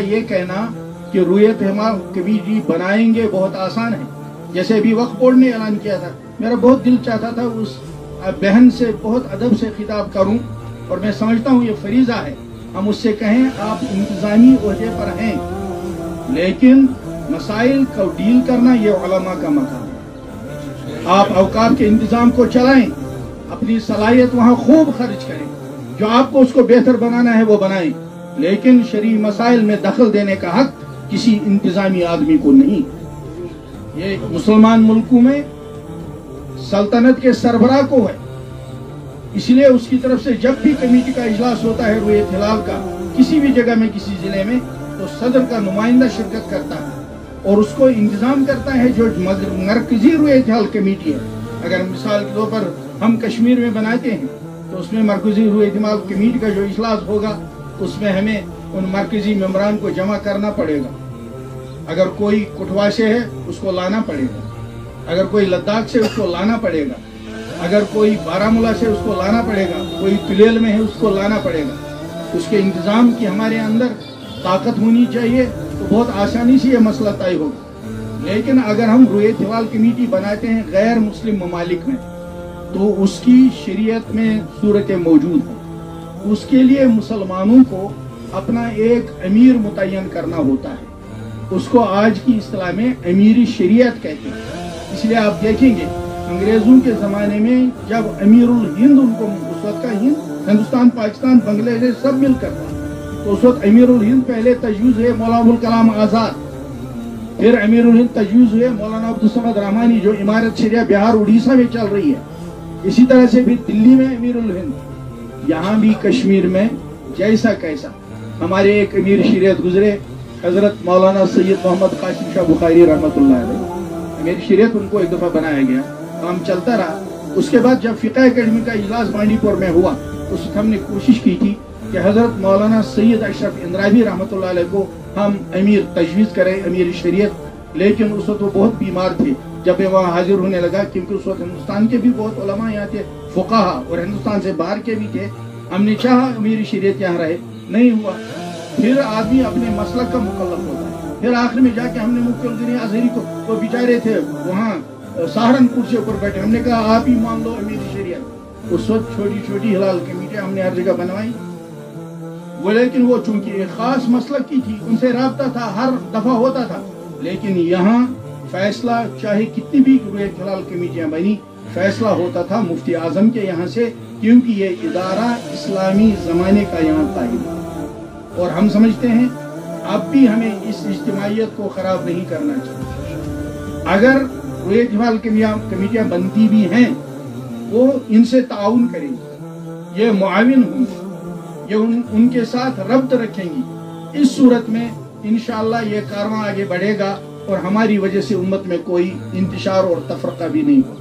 ये कहना कि रुयत हिमाल कमेटी बनाएंगे बहुत आसान है। जैसे अभी वक्फ बोर्ड ने ऐलान किया था, मेरा बहुत दिल चाहता था उस बहन से बहुत अदब से खिताब करूं, और मैं समझता हूं ये फरीजा है, हम उससे कहें आप इंतजामी ओहदे पर हैं, लेकिन मसाइल को डील करना ये उलमा का मकाम है। आप औकाफ के इंतजाम को चलाएं, अपनी सलाहियत वहां खूब खर्च करें, जो आपको उसको बेहतर बनाना है वो बनाएं, लेकिन शरई मसाइल में दखल देने का हक किसी इंतजामी आदमी को नहीं। ये मुसलमान मुल्कों में सल्तनत के सरबराह को है, इसलिए उसकी तरफ से जब भी कमेटी का इजलास होता है रुयत हिलाल का किसी भी जगह में किसी जिले में, तो सदर का नुमाइंदा शिरकत करता है और उसको इंतजाम करता है जो मरकजी रुयत हिलाल कमेटी है। अगर मिसाल के तौर पर हम कश्मीर में बनाते हैं तो उसमें मरकजी रुयत हिलाल कमेटी का जो इजलास होगा उसमें हमें उन मरकजी मेंबरान को जमा करना पड़ेगा। अगर कोई कुटवा से है उसको लाना पड़ेगा, अगर कोई लद्दाख से उसको लाना पड़ेगा, अगर कोई बारामूला से उसको लाना पड़ेगा, कोई तुलेल में है उसको लाना पड़ेगा। उसके इंतजाम की हमारे अंदर ताकत होनी चाहिए तो बहुत आसानी से ये मसला तय होगा। लेकिन अगर हम रुयत हिलाल कमेटी बनाते हैं गैर मुस्लिम ममालिक में तो उसकी शरीयत में सूरतें मौजूद हैं। उसके लिए मुसलमानों को अपना एक अमीर मुतय्यन करना होता है, उसको आज की इस्लाह में अमीरी शरीयत कहते हैं। इसलिए आप देखेंगे अंग्रेजों के ज़माने में जब अमीरुल हिंद, उनको उस वक्त का हिंदुस्तान, पाकिस्तान, बांग्लादेश सब मिलकर था, तो उस वक्त अमीरुल हिंद पहले तजवीज़ हुए मौलाना अबुल कलाम आज़ाद, फिर अमीरुल हिंद तजवीज़ हुए मौलाना अब्दुल समद रहमानी जो इमारत शरिया बिहार उड़ीसा में चल रही है। इसी तरह से फिर दिल्ली में अमीरुल हिंद, यहाँ भी कश्मीर में जैसा कैसा हमारे एक अमीर शरीयत गुजरे हजरत मौलाना सैयद मोहम्मद कासिम शाह बुखारी रहमतुल्लाह अलैह, अमीर शरीयत उनको एक दफ़ा बनाया गया, काम चलता रहा। उसके बाद जब फ़िक़ह एकेडमी का इजलास बांडीपुर में हुआ उस वक्त हमने कोशिश की थी कि हजरत मौलाना सैयद अशरफ इंद्रावी रहमतुल्लाह अलैह को हम अमीर तजवीज़ करें, अमीर शरीयत, लेकिन उस वक्त वो बहुत बीमार थे। जब वे वहाँ हाजिर होने लगा, क्योंकि उस वक्त हिंदुस्तान के भी बहुत उलमा यहाँ थे, फुक़हा, और हिंदुस्तान से बाहर के भी थे, हमने चाहा अमीर शरीयत यहाँ रहे, नहीं हुआ। फिर आदमी अपने मसलक का मुकल्लफ होता है। फिर आखिर में जाके हमने मुफ्ती उल अज़हरी को, वो बेचारे थे वहाँ सहारनपुर से ऊपर बैठे, हमने कहा आप ही मान लो अमीर शरीयत। उस वक्त छोटी छोटी हिलाल कमेटियाँ हमने हर जगह बनवाई वो, लेकिन वो चूंकि एक खास मसलक की थी, उनसे राब्ता था, हर दफा होता था। लेकिन यहाँ फैसला चाहे कितनी भी रुयत हिलाल कमेटियाँ बनी, फैसला होता था मुफ्ती आजम के यहाँ से, क्योंकि ये इदारा इस्लामी ज़माने का यहाँ कायम है। और हम समझते हैं अब भी हमें इस इज्तिमाइयत को ख़राब नहीं करना चाहिए। अगर रुयत हिलाल कमेटियाँ बनती भी हैं वो इनसे ताउन करेंगी, ये मुआविन होंगे, ये उनके साथ रब्त रखेंगी। इस सूरत में इंशाअल्लाह ये कारवां आगे बढ़ेगा और हमारी वजह से उम्मत में कोई इंतशार और तफरका भी नहीं होगा।